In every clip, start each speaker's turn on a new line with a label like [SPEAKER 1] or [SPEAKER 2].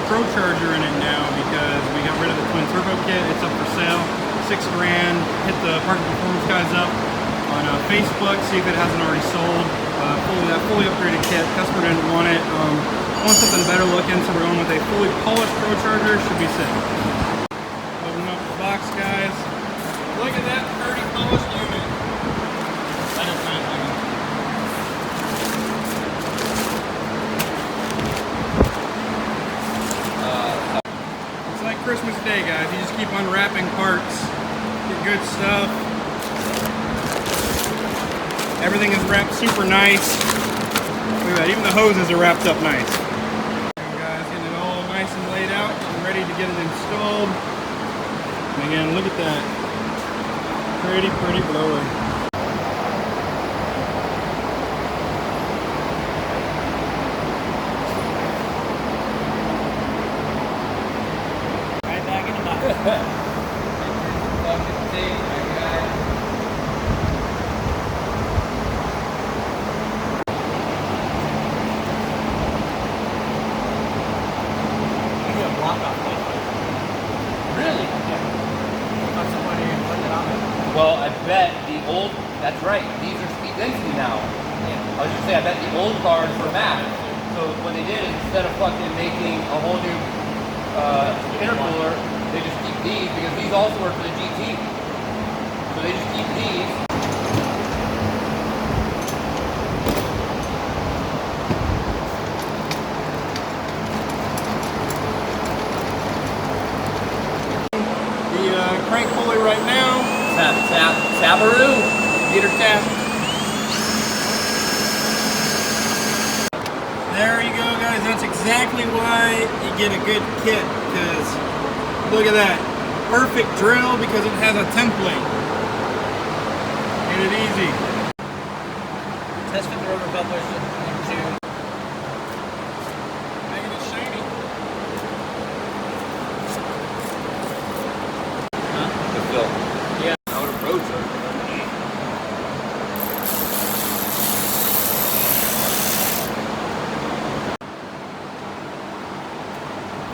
[SPEAKER 1] Procharger in it now because we got rid of the twin turbo kit. It's up for sale, $6 grand. Hit the Parking Performance guys up on Facebook, see if it hasn't already sold. That fully upgraded kit. Customer didn't want it. Want something better looking, so we're going with a fully polished Procharger. Should be sick. Open up the box, guys. Look at that pretty polished unit. That is nice. It's like Christmas Day, guys. You just keep unwrapping parts, get good stuff. Everything is wrapped super nice. Look at that, even the hoses are wrapped up nice. Guys, getting it all nice and laid out and ready to get it installed. And again, look at that. Pretty blower. Right back in the box. Fucking thing, my guy.
[SPEAKER 2] Really?
[SPEAKER 3] Yeah. That's the money and put it on it.
[SPEAKER 2] Well, I bet the old, that's right, these are speed density now.
[SPEAKER 3] Yeah.
[SPEAKER 2] I was just saying, I bet the old cars were max. So what they did is instead of fucking making a whole new intercooler, they just keep these because these also work for the GT. So they just keep these.
[SPEAKER 1] Crank pulley right now.
[SPEAKER 2] Tabaroo.
[SPEAKER 1] Get her tapped. There you go, guys. That's exactly why you get a good kit, because look at that. Perfect drill because it has a template. Made it easy.
[SPEAKER 3] Test fit the rubber couplers into.
[SPEAKER 1] Making it shiny.
[SPEAKER 2] Yeah. Auto Procharger.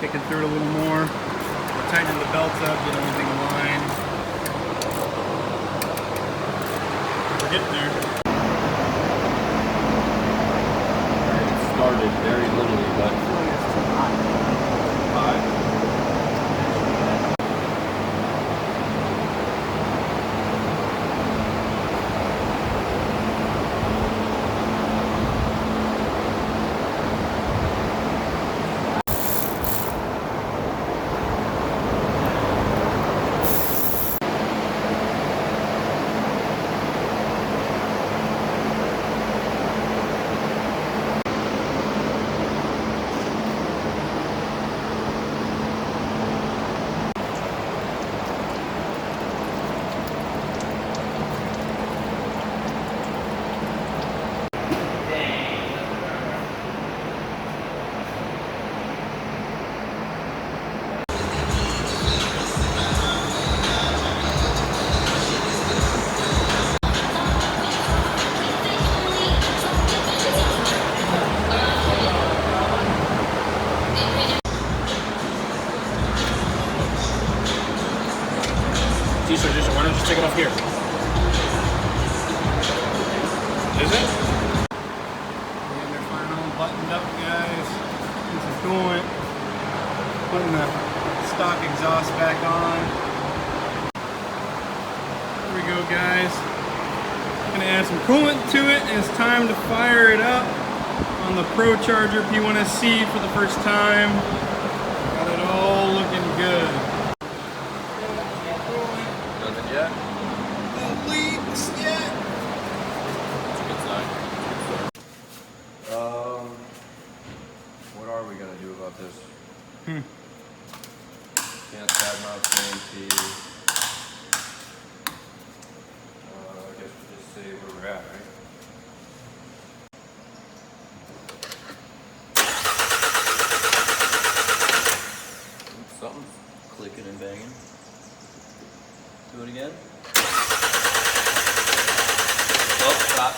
[SPEAKER 1] Kicking through it a little more. Tightening the belts up, get everything aligned. We're getting there.
[SPEAKER 2] It started very little, but
[SPEAKER 3] It's too hot.
[SPEAKER 2] T-shirt, why don't you just take it off here?
[SPEAKER 1] Is it? Getting their final buttoned up, guys. This is going. Putting the stock exhaust back on. There we go, guys. Gonna add some coolant to it, and it's time to fire it up on the Procharger P1SC for the first time. Got it all looking good.
[SPEAKER 2] Nothing yet?
[SPEAKER 1] No leaks yet.
[SPEAKER 2] That's a good sign. What are we gonna do about this? Can't side mount CNC. I guess we'll just see where we're at, right? Something's clicking and banging. Do it again. Oh, stop.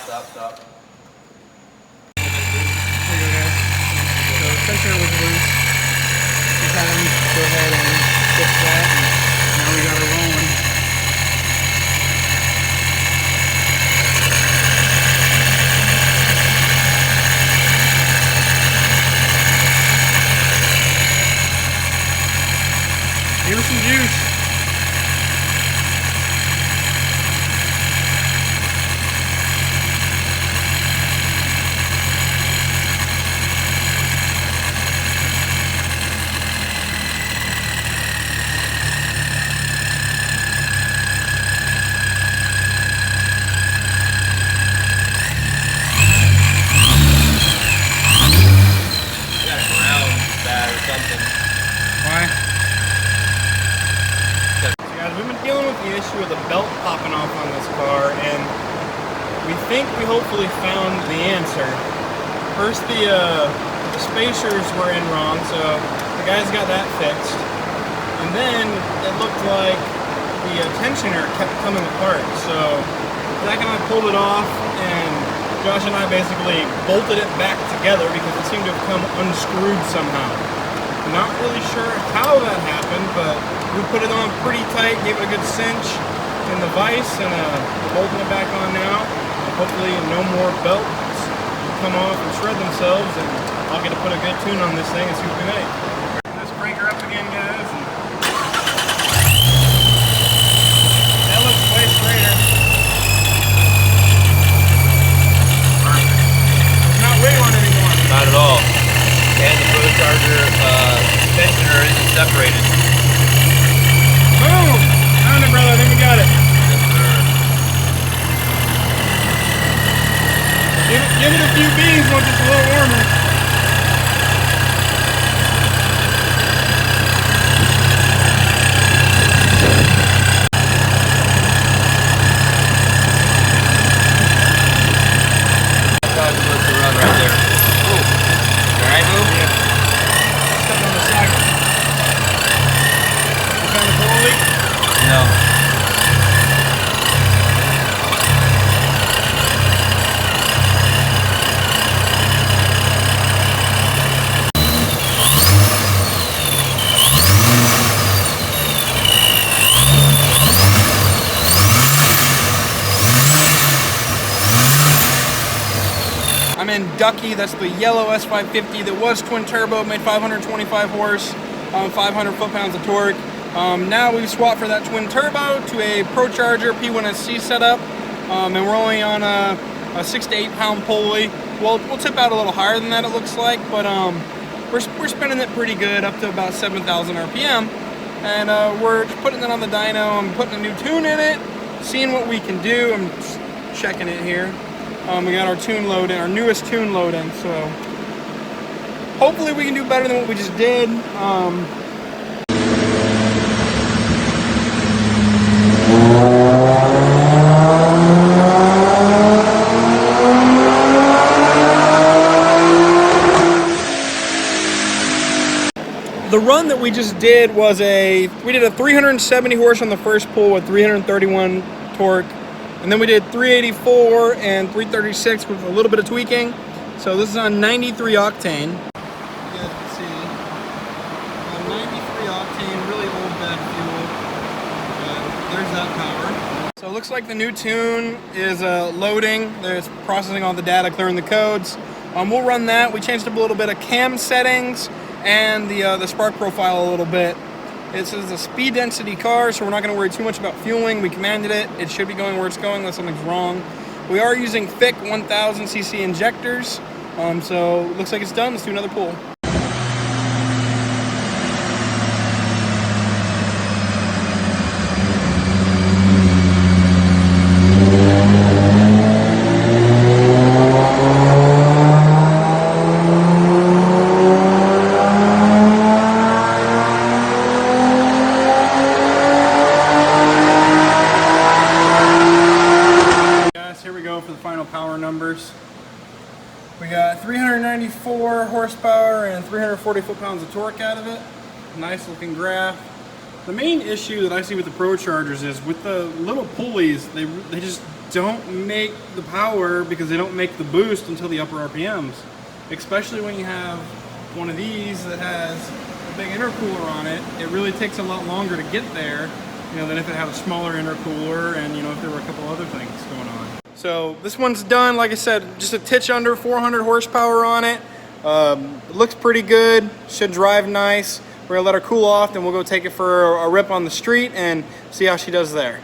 [SPEAKER 1] There you go, guys. So the sensor was loose. Give her some juice. With a belt popping off on this car, and we think we hopefully found the answer. First, the spacers were in wrong, so the guys got that fixed, and then it looked like the tensioner kept coming apart. So Zach and I pulled it off, and Josh and I basically bolted it back together because it seemed to have come unscrewed somehow. Not really sure how that happened, but we put it on pretty tight, gave it a good cinch in the vise, and we're bolting it back on now. Hopefully no more belts come off and shred themselves, and I'll get to put a good tune on this thing and see what we make. Let's crank her up again, guys. That looks way straighter. Perfect. It's not wiggling anymore.
[SPEAKER 2] Not at all. And the Procharger tensioner isn't separated.
[SPEAKER 1] Boom! Found it, brother. I think we got it.
[SPEAKER 2] Yes, sir.
[SPEAKER 1] Give it a few beans once it's a little warmer.
[SPEAKER 2] That's supposed to run right there. Ooh. All right, move?
[SPEAKER 1] Yeah. Stepping on the cycle. You found a pull leak?
[SPEAKER 2] No.
[SPEAKER 1] I'm in Ducky. That's the yellow S550 that was twin turbo, made 525 horse, 500 foot-pounds of torque. Now we've swapped for that twin turbo to a Procharger P1SC setup, and we're only on a 6 to 8 pound pulley. We'll tip out a little higher than that, it looks like, but we're spinning it pretty good, up to about 7,000 RPM, and we're putting it on the dyno. I'm putting a new tune in it, seeing what we can do. I'm just checking it here. We got our tune load in, our newest tune load in, so hopefully we can do better than what we just did. The run that we just did was we did a 370 horse on the first pull with 331 torque. And then we did 384 and 336 with a little bit of tweaking. So this is on 93 octane. You guys can see, on 93 octane, really old bad fuel. There's that power. So it looks like the new tune is loading. There's processing all the data, clearing the codes. We'll run that. We changed up a little bit of cam settings and the spark profile a little bit. This is a speed density car, so we're not going to worry too much about fueling. We commanded it. It should be going where it's going unless something's wrong. We are using thick 1000cc injectors, so it looks like it's done. Let's do another pull. For the final power numbers, we got 394 horsepower and 340 foot-pounds of torque out of it. Nice looking graph. The main issue that I see with the Prochargers is with the little pulleys, they just don't make the power because they don't make the boost until the upper RPMs. Especially when you have one of these that has a big intercooler on it, it really takes a lot longer to get there, than if it had a smaller intercooler and if there were a couple other things going on. So this one's done, like I said, just a titch under 400 horsepower on it. It looks pretty good, should drive nice. We're gonna let her cool off, then we'll go take it for a rip on the street and see how she does there.